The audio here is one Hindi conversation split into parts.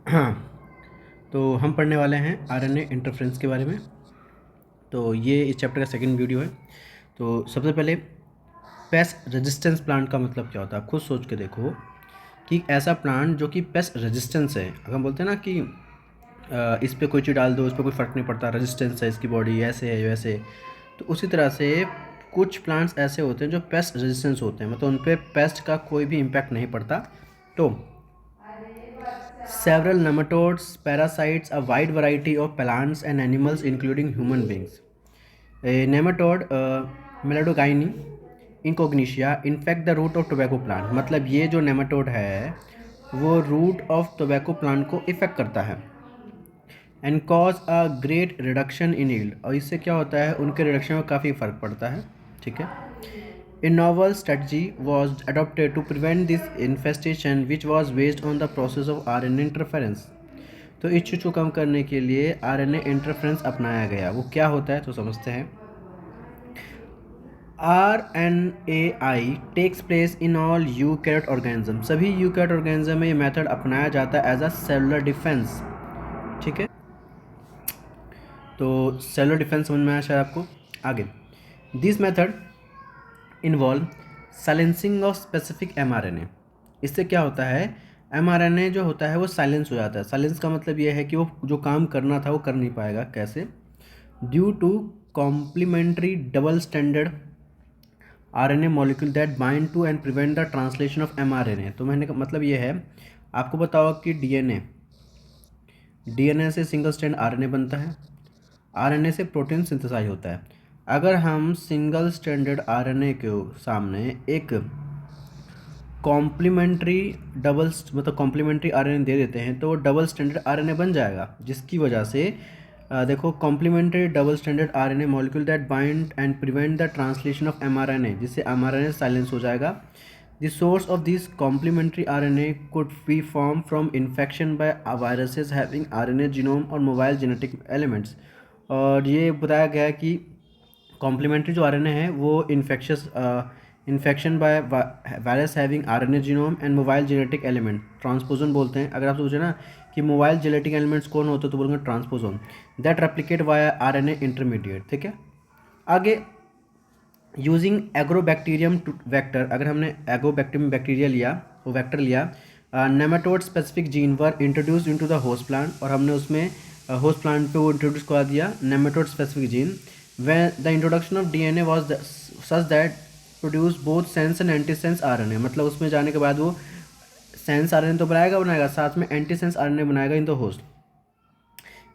हाँ, तो हम पढ़ने वाले हैं आरएनए इंटरफेरेंस के बारे में। तो ये इस चैप्टर का सेकंड वीडियो है। तो सबसे पहले पेस्ट रेजिस्टेंस प्लांट का मतलब क्या होता है, आप खुद सोच के देखो कि ऐसा प्लांट जो कि पेस्ट रेजिस्टेंस है। अगर हम बोलते हैं ना कि इस पे कोई चीज़ डाल दो, उस पर कोई फ़र्क नहीं पड़ता, रेजिस्टेंस है इसकी बॉडी, ऐसे है वैसे। तो उसी तरह से कुछ प्लांट्स ऐसे होते हैं जो पेस्ट रेजिस्टेंस होते हैं, मतलब उन पर पेस्ट का कोई भी इम्पैक्ट नहीं पड़ता। तो several nematodes, parasites, a wide variety of plants and animals, including human beings. A nematode, Melodogyne incognitia, infect the root of tobacco plant. मतलब ये जो nematode है वो root of tobacco plant को इफेक्ट करता है and cause a great reduction in yield. और इससे क्या होता है, उनके रिडक्शन में काफ़ी फ़र्क पड़ता है। ठीक है। A novel strategy was adopted to prevent this infestation, which was based on the process of RNA interference. तो इस चीज़ को कम करने के लिए आरएनए इंटरफेरेंस अपनाया गया। वो क्या होता है तो समझते हैं। RNAi takes place in all eukaryote organism. सभी यूकैरियोट ऑर्गेनिज्म में ये मेथड अपनाया जाता है एज अ सेलुलर डिफेंस। ठीक है। तो सेलुलर डिफेंस समझ में आया शायद आपको। आगे, this method involve silencing of specific mRNA। इससे क्या होता है, mRNA जो होता है वो साइलेंस हो जाता है। साइलेंस का मतलब ये है कि वो जो काम करना था वो कर नहीं पाएगा। कैसे? Due to complementary double standard RNA molecule that bind to and prevent the translation of mRNA। तो मैंने मतलब ये है, आपको बताओ कि डीएनए से सिंगल स्ट्रैंड आरएनए बनता है, आरएनए से प्रोटीन सिंथेसाइज होता है। अगर हम सिंगल स्ट्रैंडेड आरएनए के सामने एक कॉम्प्लीमेंट्री मतलब कॉम्प्लीमेंट्री आरएनए दे देते हैं तो वो डबल स्टैंडर्ड आरएनए बन जाएगा, जिसकी वजह से देखो, complementary double standard RNA molecule that bind and prevent the translation of mRNA, जिससे एमआरएनए साइलेंस हो जाएगा। The source of this complementary RNA could be form from infection by viruses having RNA genome और मोबाइल जेनेटिक एलिमेंट्स। और ये बताया गया है कि कॉम्प्लीमेंट्री जो आरएनए है वो infection by virus having RNA genome and mobile genetic element, transposon बोलते हैं। अगर आप सोचें ना कि मोबाइल जेनेटिक एलिमेंट्स कौन होते हैं तो बोलेंगे transposon, that replicate via RNA intermediate. ठीक है। आगे, यूजिंग एग्रोबैक्टीरियम वेक्टर। अगर हमने एग्रोबैक्टीरियम बैक्टीरिया लिया, वो वेक्टर लिया, nematode specific gene were introduce into the host plant, और हमने उसमें होस्ट प्लांट पे वो इंट्रोड्यूस करा दिया nematode specific gene. when the introduction of DNA was such that produce both sense and anti sense RNA, मतलब उसमें जाने के बाद वो सेंस आरएनए तो बनाएगा साथ में एंटी सेंस आरएनए बनाएगा in the host.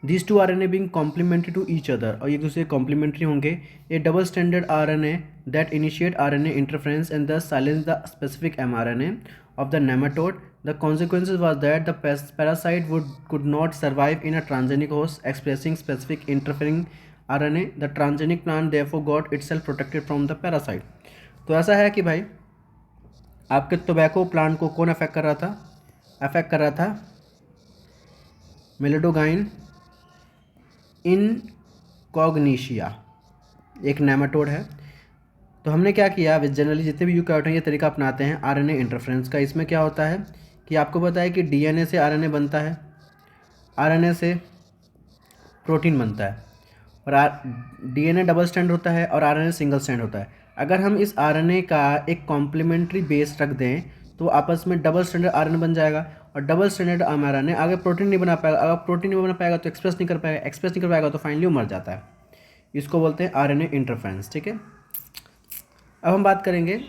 These two RNA being complementary to each other, और एक दूसरे कॉम्प्लीमेंट्री होंगे। A double stranded RNA that initiate RNA interference and thus silence the specific mRNA of the nematode. The consequences was that the parasite could not survive in a transgenic host expressing specific interfering RNA. The transgenic plant therefore got itself protected from the parasite. तो ऐसा है कि भाई आपके टोबैको प्लांट को कौन अफेक्ट कर रहा था? अफेक्ट कर रहा था मेलिडोगाइन इनकॉग्निशिया, एक नेमाटोड है। तो हमने क्या किया, जनरली जितने भी यूकैरियोट हैं ये तरीका अपनाते हैं आरएनए इंटरफेरेंस का। इसमें क्या होता है कि आपको पता है कि डीएनए से आरएनए बनता है, आरएनए से प्रोटीन बनता है, और डीएनए डबल स्ट्रैंड होता है और आरएनए सिंगल स्ट्रैंड होता है। अगर हम इस आरएनए का एक कॉम्प्लीमेंट्री बेस रख दें तो आपस में डबल स्टैंडर्ड आरएनए बन जाएगा, और डबल स्टैंडर्ड आरएनए आगे प्रोटीन नहीं बना पाएगा। अगर प्रोटीन नहीं बना पाएगा तो एक्सप्रेस नहीं कर पाएगा, एक्सप्रेस नहीं कर पाएगा तो फाइनली वो मर जाता है। इसको बोलते हैं आरएनए इंटरफेरेंस। ठीक है। अब हम बात करेंगे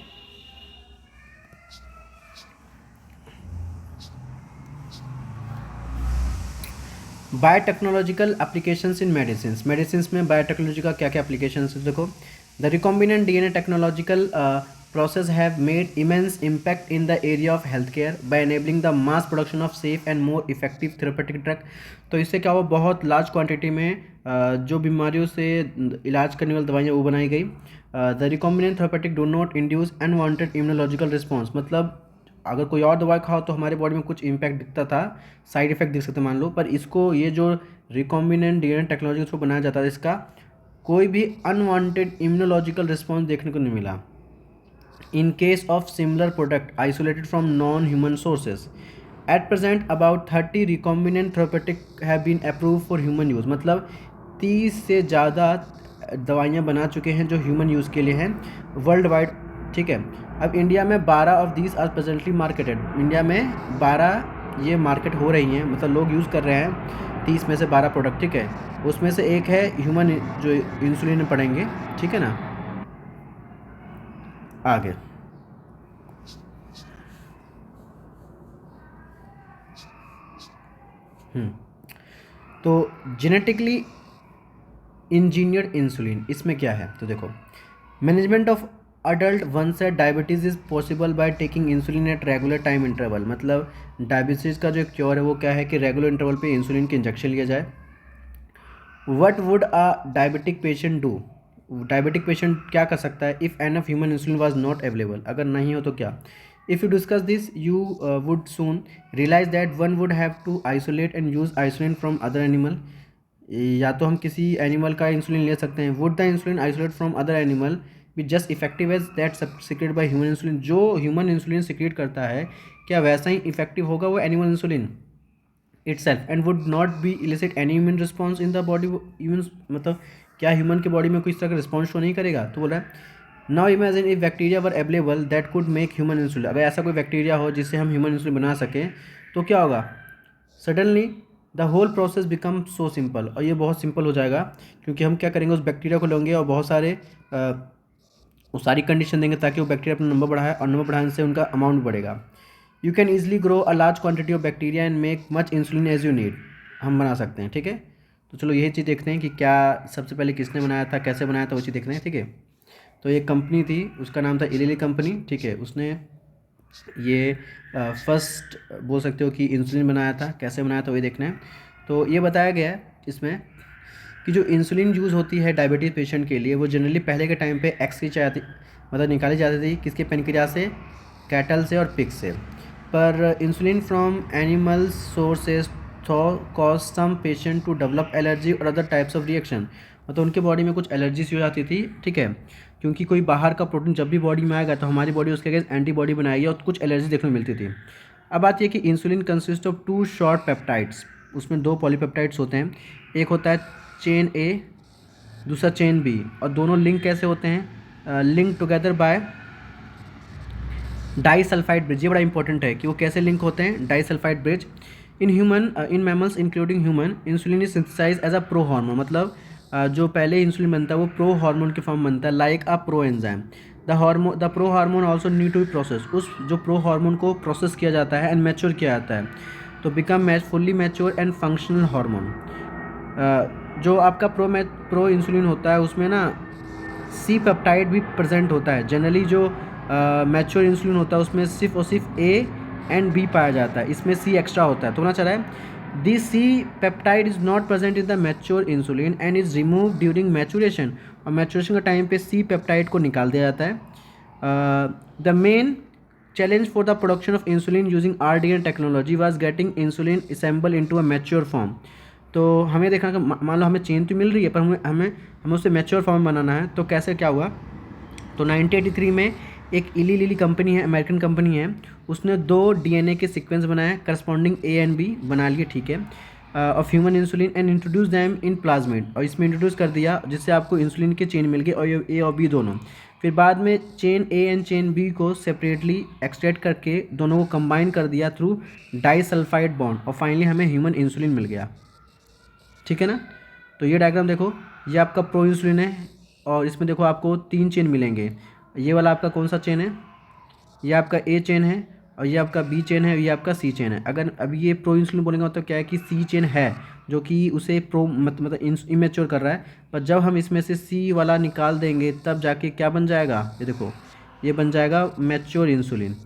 biotechnological applications in medicine. Medicine में बायोटेक्नोलॉजी का क्या क्या एप्लीकेशन है देखो। The recombinant DNA technological process have made immense impact in the area of healthcare by enabling the mass production of safe and more effective therapeutic drug। तो इससे क्या हुआ, बहुत लार्ज क्वांटिटी में जो बीमारियों से इलाज करने वाली दवाइयाँ वो बनाई गई। The recombinant therapeutic do not induce unwanted immunological response, मतलब अगर कोई और दवाई खाओ तो हमारे बॉडी में कुछ इम्पैक्ट दिखता था, साइड इफेक्ट दिख सकते मान लो, पर इसको ये जो रिकॉम्बिनेंट डीएनए टेक्नोलॉजी के थ्रू बनाया जाता है इसका कोई भी अनवांटेड इम्यूनोलॉजिकल रिस्पॉन्स देखने को नहीं मिला। In case of similar product isolated from non-human sources, at present about 30 recombinant therapeutic have been approve for human use, मतलब 30 से ज़्यादा दवाइयाँ बना चुके हैं जो ह्यूमन यूज़ के लिए हैं वर्ल्ड वाइड, ठीक है। अब इंडिया में 12 of these are presently marketed, India में 12 ये मार्केट हो रही हैं, मतलब लोग यूज़ कर रहे हैं 30 में से 12 प्रोडक्ट, ठीक है। उसमें से एक है ह्यूमन जो इंसुलिन पड़ेंगे, ठीक है ना। आगे तो जेनेटिकली इंजीनियर्ड इंसुलिन, इसमें क्या है तो देखो, management of adult onset diabetes is possible by taking insulin at regular time interval, मतलब डायबिटीज़ का जो एक क्योर है वो क्या है कि रेगुलर इंटरवल पे इंसुलिन के इंजेक्शन लिया जाए। What would a diabetic patient do, diabetic patient क्या कर सकता है if enough human insulin was not available, अगर नहीं हो तो क्या। If you discuss this you would soon realise that one would have to isolate and use insulin from other animal, या तो हम किसी एनिमल का इंसुलिन ले सकते हैं। Would the insulin isolate from other animal be just effective as that secrete by human insulin, जो ह्यूमन इंसुलिन सिक्रेट करता है क्या वैसा ही इफेक्टिव होगा वो animal insulin itself and would not be elicit any immune response in the body, immune मतलब क्या ह्यूमन के बॉडी में कोई इस तरह का रिस्पॉन्स शो नहीं करेगा। तो बोला now imagine if bacteria were available that could make human insulin, अगर ऐसा कोई बैक्टीरिया हो जिससे हम ह्यूमन इंसुलिन बना सकें तो क्या होगा, suddenly the whole process become so simple, और ये बहुत सिंपल हो जाएगा क्योंकि हम क्या करेंगे उस बैक्टीरिया को लेंगे और बहुत सारे वो सारी कंडीशन देंगे ताकि वो बैक्टीरिया अपना नंबर बढ़ाए, और नंबर बढ़ाने से उनका अमाउंट बढ़ेगा। You can easily grow a large quantity of bacteria and make much insulin as you need, हम बना सकते हैं, ठीक है। तो चलो यही चीज़ देखते हैं कि क्या सबसे पहले किसने बनाया था, कैसे बनाया था, वो चीज़ देखते हैं, ठीक है। तो एक कंपनी थी, उसका नाम था इलीली कंपनी, ठीक है। उसने ये फर्स्ट बोल सकते हो कि इंसुलिन बनाया था, कैसे बनाया था वही देखना है। तो ये बताया गया है इसमें कि जो इंसुलिन यूज़ होती है डायबिटीज़ पेशेंट के लिए वो जनरली पहले के टाइम पे एक्सक्रीट जाती, मतलब निकाली जाती थी किसके, पेनक्रियास से, कैटल से और पिग से। पर insulin from animal sources cause some patient to develop allergy और अदर टाइप्स ऑफ रिएक्शन, मतलब उनके बॉडी में कुछ एलर्जीज हो जाती थी, ठीक है। क्योंकि कोई बाहर का प्रोटीन जब भी बॉडी में आएगा तो हमारी बॉडी उसके अगेंस्ट एंटीबॉडी बनाएगी और कुछ एलर्जी देखने को मिलती थी। अब बात यह कि insulin consist of 2 short peptides, उसमें 2 पॉलीपेप्टाइड्स होते हैं, एक होता है चेन ए, दूसरा चेन बी, और दोनों लिंक कैसे होते हैं, link together by disulphide bridge. ये बड़ा इंपॉर्टेंट है कि वो कैसे लिंक होते हैं, disulphide bridge. In human in mammals including human insulin is synthesise as a pro hormone, मतलब जो पहले इंसुलिन बनता है वो प्रो हार्मोन के फॉर्म बनता है, like a pro enzyme. The pro hormone also need to be process, उस जो प्रो हार्मोन को प्रोसेस किया जाता है एंड मैच्योर किया जाता है तो become fully mature and functional hormone. जो आपका प्रो इंसुलिन होता है उसमें ना सी पेप्टाइड भी प्रेजेंट होता है। जनरली जो मैच्योर इंसुलिन होता है उसमें सिर्फ और सिर्फ ए एंड बी पाया जाता है, इसमें सी एक्स्ट्रा होता है। तो ना चला है this C peptide is not present in the mature insulin and is remove during maturation, और मैचुरेशन का टाइम पे सी पेप्टाइड को निकाल दिया जाता है। The main challenge for the production of insulin using RDN technology was getting insulin assemble into a mature form. तो हमें देखा कि मान लो हमें चेन तो मिल रही है पर हमें उसे मैच्योर फॉर्म बनाना है, तो कैसे क्या हुआ। तो 1983 में एक इली लिली कंपनी है, अमेरिकन कंपनी है, उसने 2 DNA के सीक्वेंस बनाए करस्पॉन्डिंग A एंड B बना लिए, ठीक है, of human insulin and introduce them in plasmid, और इसमें इंट्रोड्यूस कर दिया जिससे आपको इंसुलिन के चेन मिल गए, और ये A और B दोनों। फिर बाद में chain A and chain B को सेपरेटली एक्सट्रैक्ट करके दोनों को कंबाइन कर दिया थ्रू डाइसल्फाइड बॉन्ड, और फाइनली हमें ह्यूमन इंसुलिन मिल गया, ठीक है ना। तो ये डायग्राम देखो, ये आपका प्रो इंसुलिन है और इसमें देखो आपको 3 चेन मिलेंगे। ये वाला आपका कौन सा चेन है, ये आपका ए चेन है, और ये आपका बी चेन है, और ये आपका सी चेन है। अगर अभी ये प्रो इंसुलिन बोलेंगे मतलब क्या है कि सी चेन है जो कि उसे प्रो मतलब इमेच्योर कर रहा है, पर जब हम इसमें से सी वाला निकाल देंगे तब जाके क्या बन जाएगा, ये देखो ये बन जाएगा मैच्योर इंसुलिन,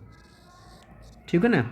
ठीक है ना।